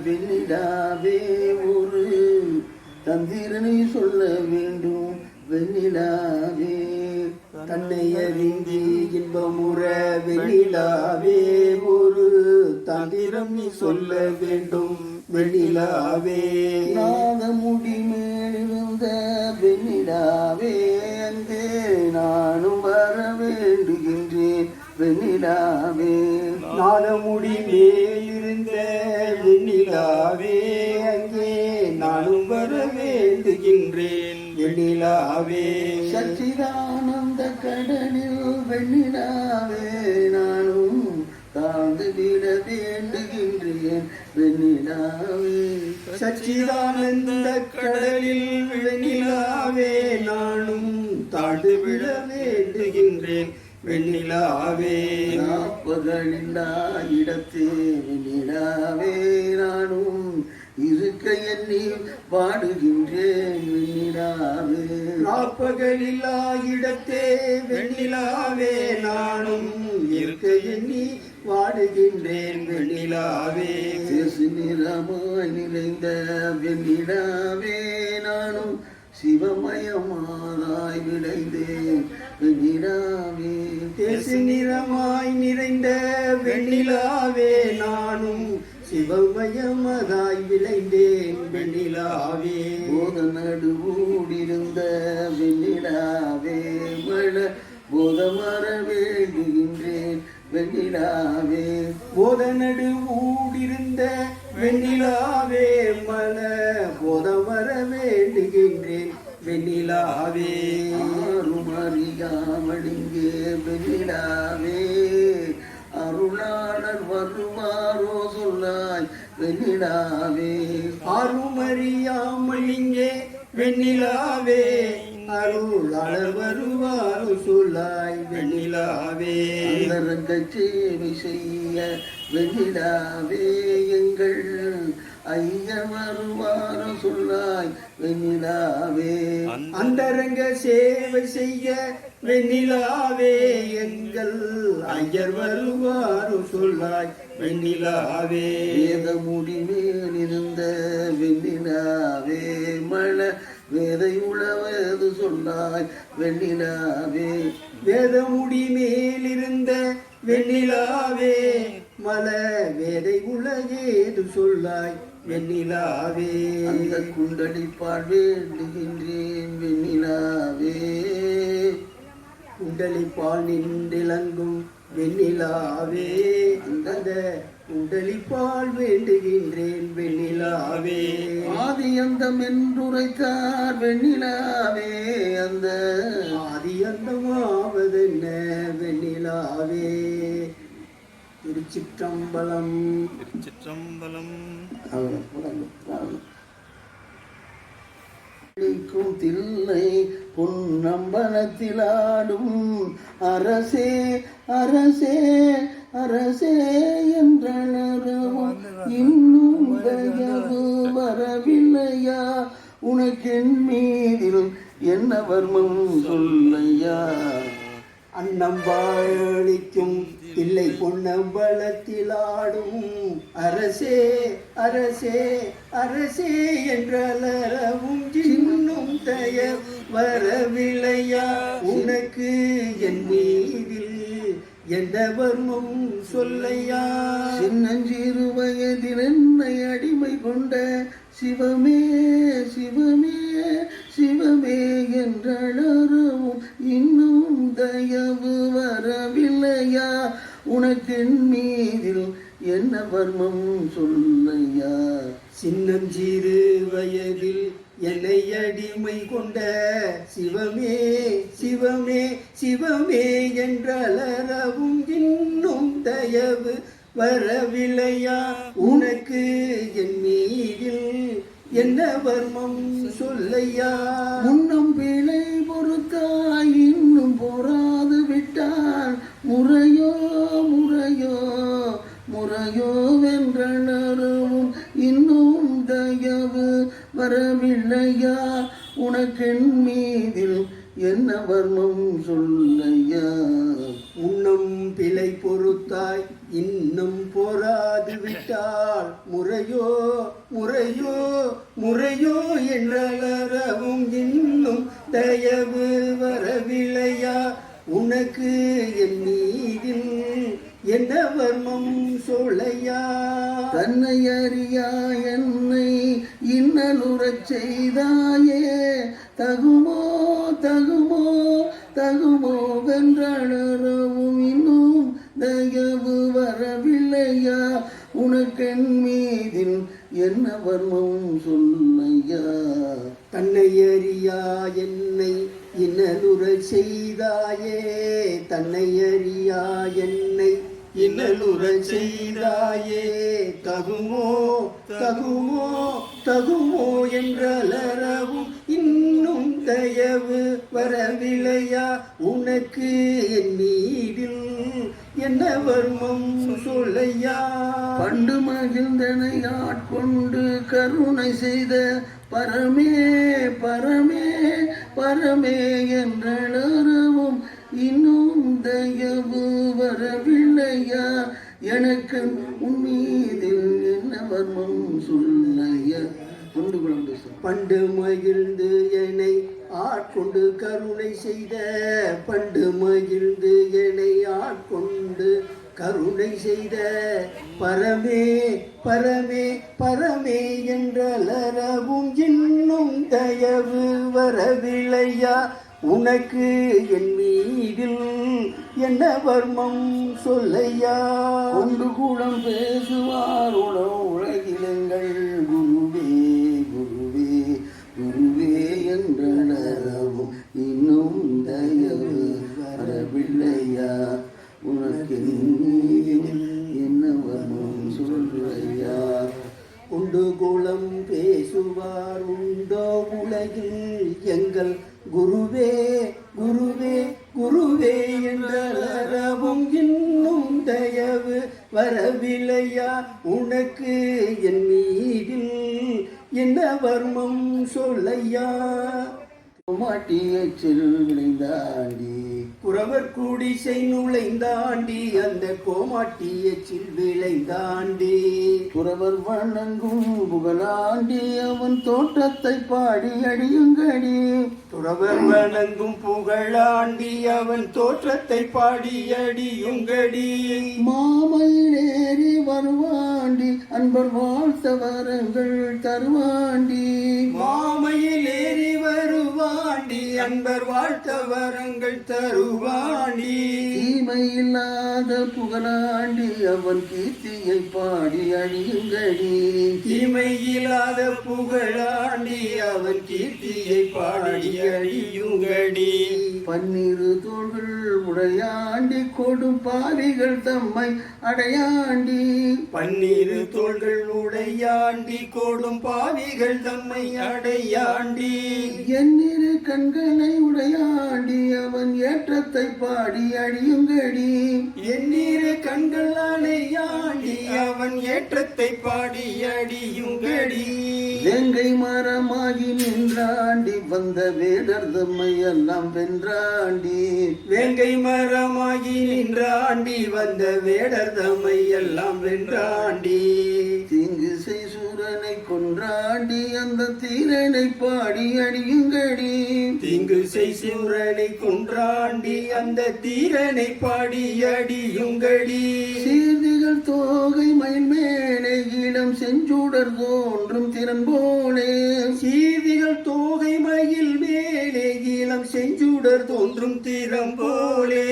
வெண்ணிலாவே ஒரு தந்திரனை சொல்ல வேண்டும். வெண்ணிலாவே தன்னை அறிந்து இன்பமுற வெண்ணிலாவே ஒரு தந்திரம் நீ சொல்ல வேண்டும். வெண்ணிலாவே நாத முடி மேலிருந்த வெண்ணிலாவே அங்கே நானும் வர வேண்டுகின்றேன். வெண்ணிலாவே நாதமுடி மேலிருந்த வெண்ணிலாவே அங்கே நானும் வர வேண்டுகின்றேன். வெண்ணிலாவே சச்சிதானந்த கடலில் வெண்ணிலாவே நானும் தாழ்ந்து விட வேண்டுகின்றேன். வெண்ணிலாவே சச்சிதானந்த கடலில் வெண்ணிலாவே நானும் தாழ்ந்து விட வேண்டுகின்றேன். வெண்ணிலாவே நாற்பகலில்லா இடத்தே வெண்ணிலாவே நானும் இருக்க எண்ணி பாடுகின்றேன். வெண்ணிலாவே நாற்பகலில்லா இடத்தே வெண்ணிலாவே நானும் இருக்க எண்ணி வாடுகின்றேன். வெண்ணிலாவே தேசு நிறமாய் நிறைந்த வெண்ணிலாவே நானும் சிவமயமாய் விளைந்தேன். வெண்ணிலாவே தேசு நிறமாய் நிறைந்த வெண்ணிலாவே நானும் சிவமயமதாய் விளைந்தேன். வெண்ணிலாவே போத நடுவூடிருந்த வெண்ணிலாவே மழ போதமர வேண்டுகின்றேன். வெண்ணிலாவே போத நடுவூடிருந்த வெண்ணிலாவே மல போதமர வேண்டுகின்றேன். வெண்ணிலாவே ஆறும் அறியாமலிங்கே வெண்ணிலாவே அருளாளர் வருவாரோ சொல்லாய். வெண்ணிலாவே ஆறும் அறியாமலிங்கே வெண்ணிலாவே அருளாளர் வருவாரோ சொல்லாய். வெண்ணிலாவே அந்தரங்க சேவை செய்ய வெண்ணிலாவே எங்கள் ஐயர் வருவாரோ சொல்லாய். வெண்ணிலாவே அந்தரங்க சேவை செய்ய வெண்ணிலாவே எங்கள் ஐயர் வருவாரோ சொல்லாய். வெண்ணிலாவே வேத முடி மேலிருந்த வெண்ணிலாவே மழ வேதை உழவது சொல்லாய். வெண்ணிலாவே வேத முடி மேலிருந்த வெண்ணிலாவே மல வேதை உலகேது சொல்லாய். வெண்ணிலாவே அந்த குண்டலிப்பால் வேண்டுகின்றேன். வெண்ணிலாவே குண்டலிப்பால் நின்றிலங்கும் வெண்ணிலாவே அந்த குண்டலிப்பால் வேண்டுகின்றேன். வெண்ணிலாவே ஆதியந்தம் என்றுரைத்தார். வெண்ணிலாவே அந்த ஆதியந்தமாவதென்ன. வெண்ணிலாவே திருச்சிற்றம்பலம். திருச்சிற்றம்பலம். தில்லை பொன்னம்பலத்திலாடும் அரசே அரசே அரசே என்றனரும் இன்னும் தயவு வரவில்லையா? உனக்கென் மீதில் என்ன வர்மம் சொல்லையா? அன்னம் வாழளிக்கும் தில்லை பொன்னம்பலத்திலாடும் அரசே அரசே அரசே என்றலரவும் இன்னும் தய வரவில்லையா? உனக்கு என் மீதில் எந்த வர்மம் சொல்லையா? சின்னஞ்சிறு வயதில் என்னை அடிமை கொண்ட சிவமே சிவமே சிவமே என்றளரவும் இன்னும் தயவு வரவில்லையா? உனக்கென் மீதில் என்ன வர்மம் சொல்லையா? சின்னஞ்சிறு வயதில் என்னை அடிமை கொண்ட சிவமே சிவமே சிவமே என்றளரவும் இன்னும் தயவு வரவில்லையா? உனக்கு என் மீதில் என்ன வர்மம் சொல்லையா? முன்னம் பிழை பொறுத்தாய் இன்னும் பொறாது விட்டால் முறையோ முறையோ முறையோ வென்றனரும் இன்னும் தயவு வரவில்லையா? உனக்கென் மீதில் என்ன வர்மம் சொல்லையா. உன்னம் பிழை பொறுத்தாய் இன்னும் போராது விட்டால் முறையோ முறையோ முறையோ என்றளரவும் இன்னும் தயவு வரவில்லையா. உனக்கு என் மீதில் என்ன வர்மம் சொல்லையா. தன்னை அறியா என்னை இன்னலுறச் செய்தாயே. தகுமோ தகுமோ தகுமோ வென்றளரவும் இன்னும் தயவு வரவில்லையா. உனக்கென் மீதில் என்ன வர்மம் சொல்லையா. தன்னை அறியா என்னை இன்னலுறச் செய்தாயே. தன்னை அறியா என்னை இன்னலுறச் செய்தாயே. தகுமோ தகுமோ தகுமோ என்றளரவும் இன்னும் தயவு வரவில்லையா. உனக்கு என் மீதில் என்ன வர்மம் சொல்லையா. பண்டு மகிழ்ந்தனை ஆட்கொண்டு கருணை செய்த பரமே பரமே பரமே என்றளரவும் இன்னும் தயவு வரவில்லையா. எனக்கு உன் மீதில் என்ன வர்மம் சொல்லையா. கொண்டு குழம்பு பண்டு மகிழ்ந்து என்னை ஆட்கொண்டு கருணை செய்த. பண்டு மகிழ்ந்து என்னை ஆட்கொண்டு கருணை செய்த பரமே பரமே பரமே என்றளரவும் இன்னும் தயவு வரவில்லையா. உனக்கு என் மீதில் என்ன வர்மம் சொல்லையா. கொண்டு கூடம் பேசுவார் உலகிலங்கள் குருவே குருவே குருவே என்றளரவும் இன்னும் தயவு வரவில்லையா. உனக்கு என்ன வர்மம் சொல்லையா. உண்டு குலம் பேசுவார் உண்டோ உலகில் எங்கள் குருவே குருவே குருவே என்றளரவும் இன்னும் தயவு வரவில்லையா. உனக்கு என் மீதில் என்ன வர்மம் சொல்லையா. மாட்டிய செல்விளைந்தாண்டி குறவர் குடிசை நுழைந்தாண்டி அந்த கோமாட்டியச்சில் விளைந்தாண்டி. குறவர் வணங்கும் புகழாண்டி அவன் தோற்றத்தை பாடி அடியுங்கடி. துறவர் வணங்கும் புகழாண்டி அவன் தோற்றத்தை பாடி அடியுங்கடி. மாமையிலேறி வருவாண்டி அன்பர் வாழ்த்த வரங்கள் தருவாண்டி. மாமையில் ஏறி வருவாண்டி அன்பர் வாழ்த்த வரங்கள் தருவாண்டி. தீமையில்லாத புகழாண்டி அவன் கீர்த்தியை பாடி அடியுங்கடி. தீமையில்லாத புகழாண்டி அவன் கீர்த்தியை பாடி அடியுங்கடி. பன்னிரு தோள்கள் உடையாண்டி கொடும் பாவிகள் தம்மை அடையாண்டி. பன்னிரு தோள்கள் உடையாண்டி கோடும் பாவிகள் தம்மை அடையாண்டி. எண்ணிரு கண்களை உடையாண்டி அவன் ஏற்றத்தை பாடி அடியுங்கடி. எண்ணீரு கண்கள் அணையாண்டி அவன் ஏற்றத்தை பாடி அடியுங்கடி. வேங்கை மரமாகி நின்றாண்டி வந்த வேடர் தம்மை எல்லாம் வென்றாண்டி. வேங்கை மரமாகி நின்றாண்டி வந்த வேடர் தம்மை எல்லாம் வென்றாண்டி. தீங்கு செய் சூரனை கொன்றாண்டி அந்த தீரனை பாடி அடியுங்கடி. தீங்கு செய் சூரனை கொன்றாண்டி அந்த தீரனை பாடி அடியுங்கடி. சீர்திகள் தோகை மயில் மேலே இளம் செஞ்சுடர் தோன்றும் திறன் போலே. சீதிகள் தோகை மயில் மேலே இளம் செஞ்சுடர் தோன்றும் திறம் போலே.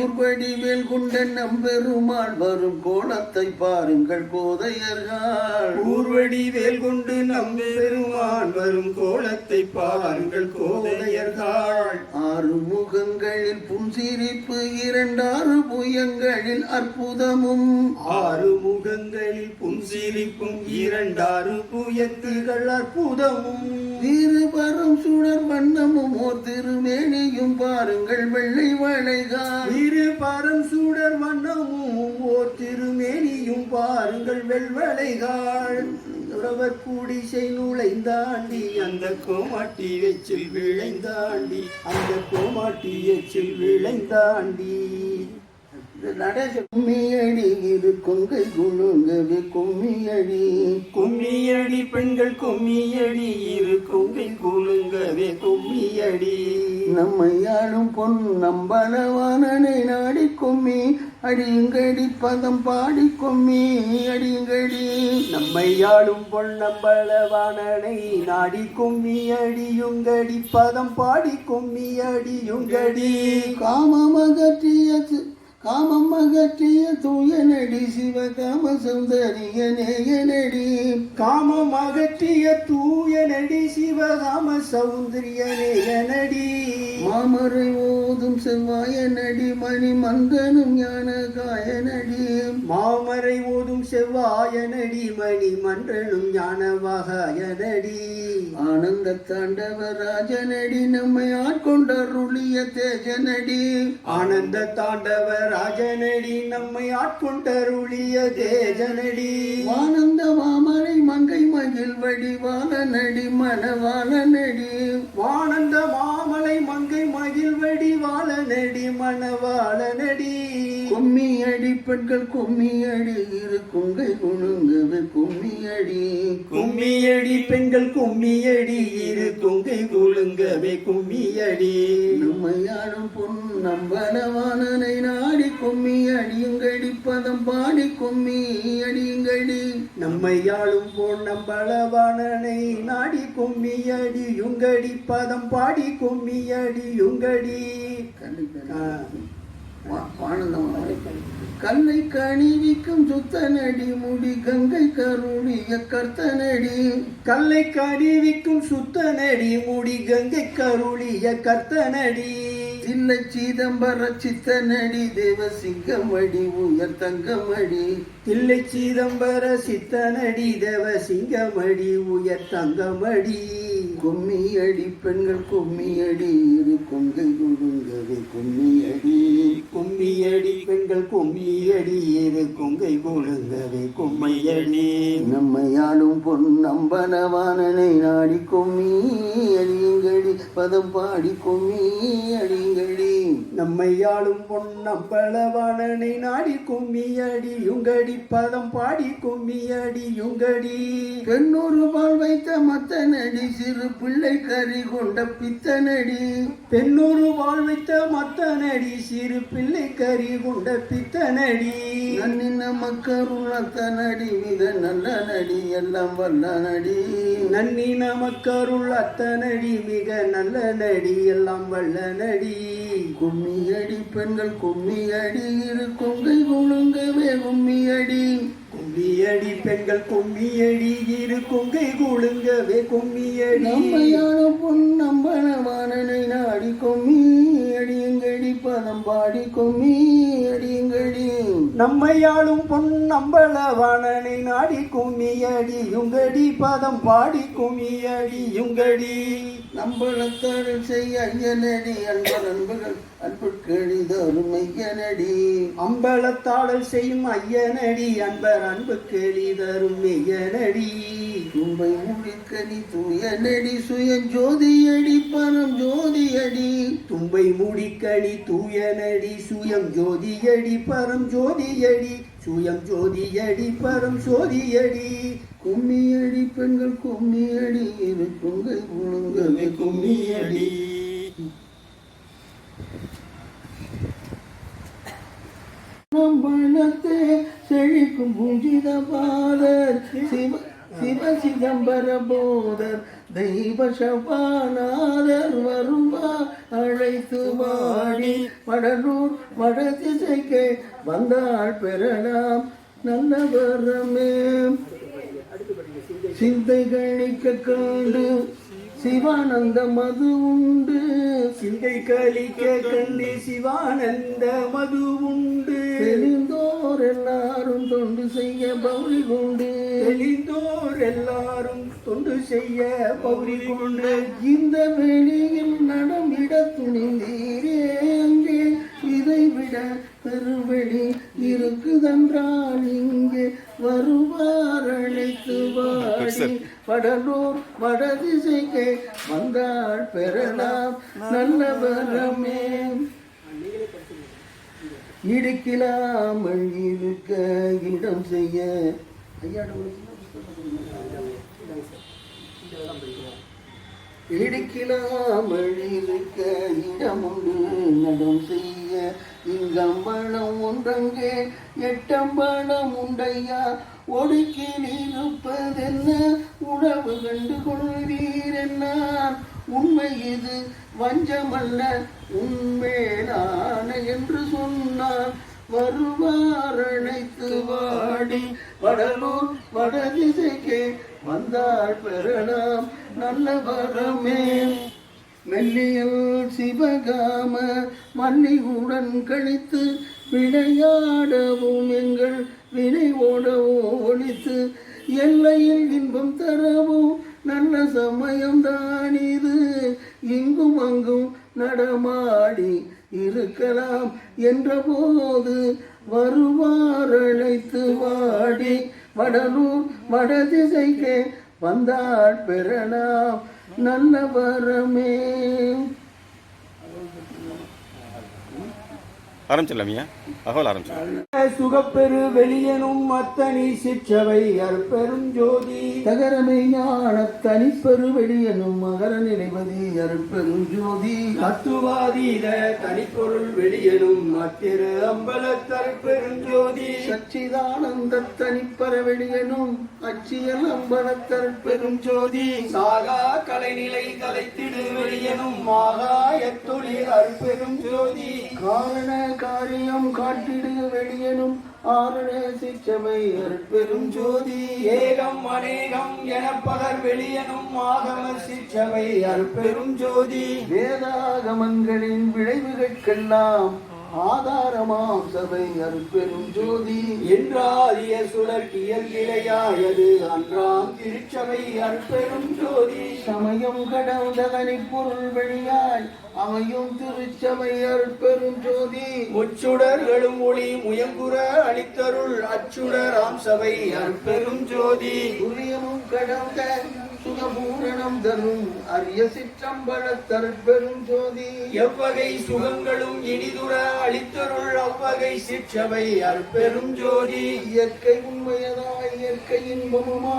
ஊர்படி மேல் கொண்ட நம்பெருமாள் வரும் கோலத்தை பாருங்கள் கோதையர்கள். ஊர்வடி வேல் கொண்டு நம் பெருமான் வரும் கோலத்தை பாருங்கள் கோதையர்கள். ஆறு முகங்களில் புன்சிரிப்பு இரண்டாறு புயங்களில் அற்புதமும். ஆறு முகங்களில் புன்சிரிப்பும் இரண்டாறு புயத்துகள் அற்புதமும். வீறுபரம் சுடர் வண்ணமும் ஓர் திருமேனியும் பாருங்கள் வெள்ளை வளைகால். இரு பரம் சூடர் வண்ணமும் ஓர் திருமேனியும் பாருங்கள் வெள்வளைகாள். குறவர் குடிசை நுழைந்தாண்டி அந்த கோமாட்டி எச்சில் விளைந்தாண்டி அந்த கோமாட்டி எச்சில் விளைந்தாண்டி. கும்மியடி இரு கொங்கை குழுங்கவே கும்மியடி. கும்மியடி பெண்கள் கும்மியடி இரு கொங்கை குழுங்கவே கும்மியடி. நம்மை ஆளும் பொன் நம்பளவானனை நாடி கும்மி அடியுங்கடி பதம் பாடி கும்மி அடியுங்கடி. நம்மை ஆளும் பொன்னம்பளவானனை நாடி கும்மி அடியுங்கடி பதம் பாடி கும்மி அடியுங்கடி. காமம் அகற்றிய தூயனடி சிவகாம சௌந்தரிய நேயனடி. காமம் அகற்றிய தூயனடி சிவகாம சௌந்தரிய நேயனடி. மாமரை ஓதும் செவ்வாயனடி மணி மந்தனும் ஞான காயனடி. மாமரை ஓதும் செவ்வாயனடி மணி மன்றனும் ஞானவகாயனடி. ஆனந்த தாண்டவ ராஜனடி நம்மை ஆட்கொண்டருளிய தேஜனடி. ஆனந்த தாண்டவ ராஜனடி நம்மை ஆட்கொண்டருளிய தேஜனடி. ஆனந்த மாமரை மங்கை மகிழ் வடிவால நடி மணவாள நடி. ஆனந்த மாமலை மங்கை மகிழ் வடிவாள நடி மணவாள நடி. கும்மியடி பெண்கள் கும்மியடி இரு கொங்கை குழுங்கவே கும்மியடி. கும்மியடி பெண்கள் கும்மியடி இரு கொங்கை குழுங்கவே கும்மியடி. நம்மையாடும் பொன் நம்பளவானனை நாடி கும்மி அடியுங்கடி பதம் பாடி கும்மி அடியுங்கடி. நம்மையாளும் போல் நம்பளவானனை நாடி கும்மி அடியுங்கடி பதம் பாடி கும்மி அடியுங்கடி. கல்லை கணிவிக்கும் சுத்தனடி முடி கங்கை கருளிய கர்த்தனடி. கல்லை கருவிக்கும் சுத்தனடி முடி கங்கை கருளிய கர்த்தனடி. தில்லை சிதம்பர சித்தனடி தேவசிங்கமடி உயர் தங்கமடி. தில்லை சிதம்பர சித்தனடி தேவசிங்கமடி உயர் தங்கமடி. கும்மியடி பெண்கள் கும்மியடி இரு கொங்கை குழுங்கவே கும்மியடி. கும்மியடி பெண்கள் கும்மியடி இரு கொங்கை குழுங்கவே கும்மியடி. நம்மையாளும் பொன் நம்பளவானனை நாடி கும்மி அடியுங்கடி பதம் பாடி கும்மி அடியுங்கடி. நம்மையாளும் பொன்னம்பளவானனை நாடி கும்மி அடியுங்கடி பதம் பாடி கும்மி அடியுங்கடி. பெண்ணொரு பால் வைத்த மத்தனடி சிறு பிள்ளை கறி கொண்ட பித்தனடி. பெண்ணொரு வாழ் வைத்த மத்தனடி சிறு பிள்ளை கறி கொண்ட பித்தனடி. நன்னின மக்கருள் அத்தனடி மிக நல்ல நடி எல்லாம் வல்ல நடி. நன்னி நமக்கருள் அத்தனடி மிக நல்ல நடி எல்லாம் வல்ல நடி. கும்மியடி பெண்கள் கும்மியடி இரு கொங்கை குழுங்கவே கும்மியடி. கும்மியடி பெண்கள் கும்மியடி இரு கொங்கை குழுங்கவே கும்மியடி. நம்மையான பொன் நம்பளவானனை நாடி கும்மி அடியுங்கடி பதம் பாடி கும்மி அடியுங்கடி. நம்மையாளும் பொன்னம்பளவானனை நாடி கும்மி அடியுங்கடி பதம் பாடி கும்மி அடியுங்கடி. நம்பளத்தாடல் செய்ய ஐயனடி அன்பர் அன்புகள் அன்புக்கெளிதரும் ஐயனடி. அம்பலத்தாடல் செய்யும் ஐயனடி அன்பர் அன்புக்கு எளிதரும் மெய்யனடி. தும்பை முடிக்கணி தூயனடி சுயம் ஜோதியடி பரம் ஜோதியடி. தும்பை முடிக்கணி தூயனடி சுயம் ஜோதியடி பரம் ஜோதியடி. சுயம் ஜோதியடி பரம் ஜோதியடி. கும்மியடி பெண்கள் கும்மியடி இரு கொங்கை குழுங்கவே கும்மியடி. நம்பளத்தே செழிக்கும் பூஜித பாதர் சிவ சிதம்பர போதர் தெய்வ சபாநாதர் வருவா அழைத்து வாடி. வடலூர் வடதிசைக்கு வந்தாள் பெறலாம் நல்ல வரமே. சிந்தை கணிக்க கண்டு சிவானந்த மது உண்டு. சிந்தை கலிக்க கண்டு சிவானந்த மது உண்டு. தெளிந்தோர் எல்லாரும் தொண்டு செய்ய பௌரி கொண்டு. தெளிந்தோர் எல்லாரும் தொண்டு செய்ய பௌரி கொண்டு. இந்த வெளியில் நடமிட துணிந்தீரே அங்கே இதைவிட பெருவெளி இருக்குதென்றால் இங்கே வருவார் அழைத்து வாடி. வாடி வடலூர் வடதிசைக்கு வந்தாள் பெறலாம் நல்ல வரமே. இடிக்கலாமல் இருக்க இடம் செய்ய இடிக்கலாமல் இருக்க இடமுண்டு நடம் செய்ய இங்கம்பளம் ஒன்றங்கே எட்டம்பளம் உண்டையா ஒடுக்கில் இருப்பதென்ன உணவு கண்டு கொள்வீர் என்னார் உண்மை இது வஞ்சமல்ல உண்மையிலான என்று சொன்னார். வருவார் அழைத்து வாடி வடலூர் வடதிசைக்கே வந்தாள் பெறலாம் நல்ல வரமே. மெல்லியல் சிவகாம மல்லிகுடன் கழித்து விளையாடவும் எங்கள் வினை ஓடவும் ஒழித்து எல்லையில் இன்பம் தரவும் நல்ல சமயம்தான் இது. இங்கும் அங்கும் நடமாடி இருக்கலாம் என்ற போது வருவார் அழைத்து வாடி வடலூர் வடதிசைக்கே வந்தாள் பெறலாம் நல்ல வரமே. ஆரம்பிச்சிடலாமியா? அகவல் ஆரம்பிச்சிடலாம். சுகப்பெரு வெளியனும் அத்தனி சிற்றவை அருட்பெரும் ஜோதி தகரமை ஞான தனிப்பெரு வெளியனும் மகர நிலைவதி அருட்பெரும் ஜோதி தத்துவாதீத தனிப்பொருள் வெளியனும் அத்திரு அம்பலத்தருட்பெரும் ஜோதி சச்சிதானந்த தனிப்பர வெளியனும் அச்சியல் அம்பலத்தருட்பெரும் ஜோதி சாகா கலைநிலை தலைத்திடு வெளியனும் மாகாயத்தொழி அருட்பெரும் ஜோதி காரண காரியம் காட்டிடு வெளியனும் ஆரண சிற்றவை அருட்பெரும் ஜோதி ஏகம் அநேகம் என பகர் வெளியனும் ஆகம சிற்றவை அருட்பெரும் ஜோதி வேதாகமங்களின் விளைவுகளுக்கெல்லாம் ஆதாரமாம் சபை அருட்பெரும் ஜோதி என்றாதிய சுழற்கியல் கிளையாயது அன்றாம் திருச்சபை அருட்பெரும் ஜோதி சமயம் கடந்த தனிப்பொருள் வெளியாய் அமையும் திருச்சபை அருட்பெரும் ஜோதி முச்சுடர்களும் ஒளி முயங்குற அளித்தருள் அச்சுடராம் சபை அருட்பெரும் ஜோதி துரியமும் கடந்த சுகபூரணம் தரும் அரிய சிற்றம்பலத்தருட்பெரும் ஜோதி எவ்வகை சுகங்களும் இனிதுர அளித்தருள் அவ்வகை சிற்றபை அருட்பெரும் ஜோதி இயற்கை உண்மையதாய் இயற்கை இன்பமுமா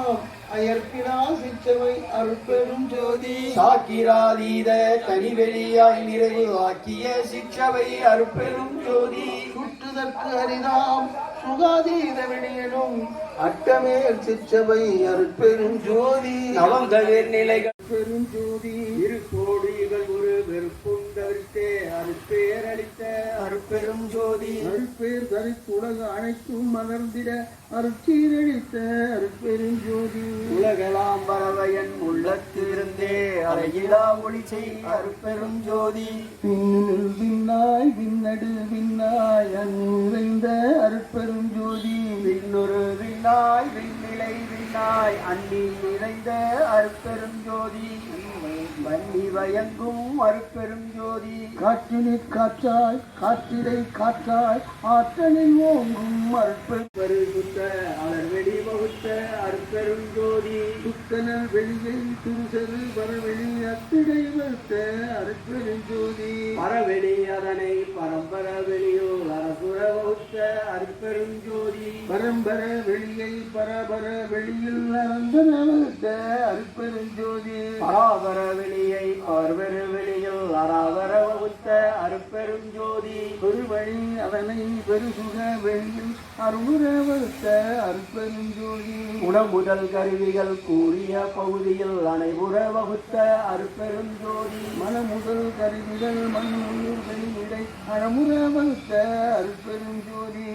அயற்பினா சிற்றவை அருட்பெரும் ஜோதி சாக்கிராதீத தனிவெளியாய் நிறைவு ஆக்கிய சிற்றவை அருட்பெரும் ஜோதி சுற்றுதற்கு அரிதாம் சுகாதீத வெளியனும் அட்டமேல் சிற்றவை அருட்பெரும் ஜோதி நவந்தளிர் நிலைகள் பெரும் ஜோதி திருக்கோடிகள் ஒரு வெறுப்புண்டே அருட்பேரளித்த அருட்பெரும் ஜோதி அருட்பேர் தரித்துலக அனைத்தும் மலர்ந்திட அருட்சீரழித்த அருட்பெரும் ஜோதி உலகெல்லாம் பறவையன் உள்ளத்திருந்தே அறையிலா ஒளி செய் அருட்பெரும் ஜோதி பின்னில் விண்ணாய் விண்ணடு விண்ணாய் அன்றைந்த அருட்பெரும் ஜோதி விண்ணொரு விண்ணாய் விண்ணிலை விண்ணாய் அன்னி நிறைந்த அருட்பெரும் ஜோதி வன்னி வயங்கும் அருட்பெரும் ஜோதி காற்றினிற் காற்றாய் காற்றிடை காற்றாய் ஆற்றலில் ஓங்கும் பரிசுத்த அலர்வெளி வகுத்த அருட்பெரும் ஜோதி சுத்தனல் வெளியை திருசரு வரவெளி அத்திடை வைத்த அருட்பெரும் ஜோதி பரவெளி அதனை பரம்பர வெளியோ அரசுர வகுத்த அருட்பெரும் ஜோதி பரம்பர வெளியை பரபர வெளியில் அறந்தன வைத்த அருட்பெரும் ஜோதி பராபர வெளியை பார்வெரு வெளியில் அராவர வகுத்த அருட்பெரும் ஜோதி பெருவழி அதனை பெருசுக வெளியில் அருமுற வைத்த அருட்பெரும் ஜோதி உணமுதல் கருவிகள் கூறிய பகுதியில் அனைவுற வகுத்த அருட்பெரும் ஜோதி மனமுதல் கருவிகள் மண் உயிர் வெளியிடை அறமுற வைத்த அருட்பெரும் ஜோதி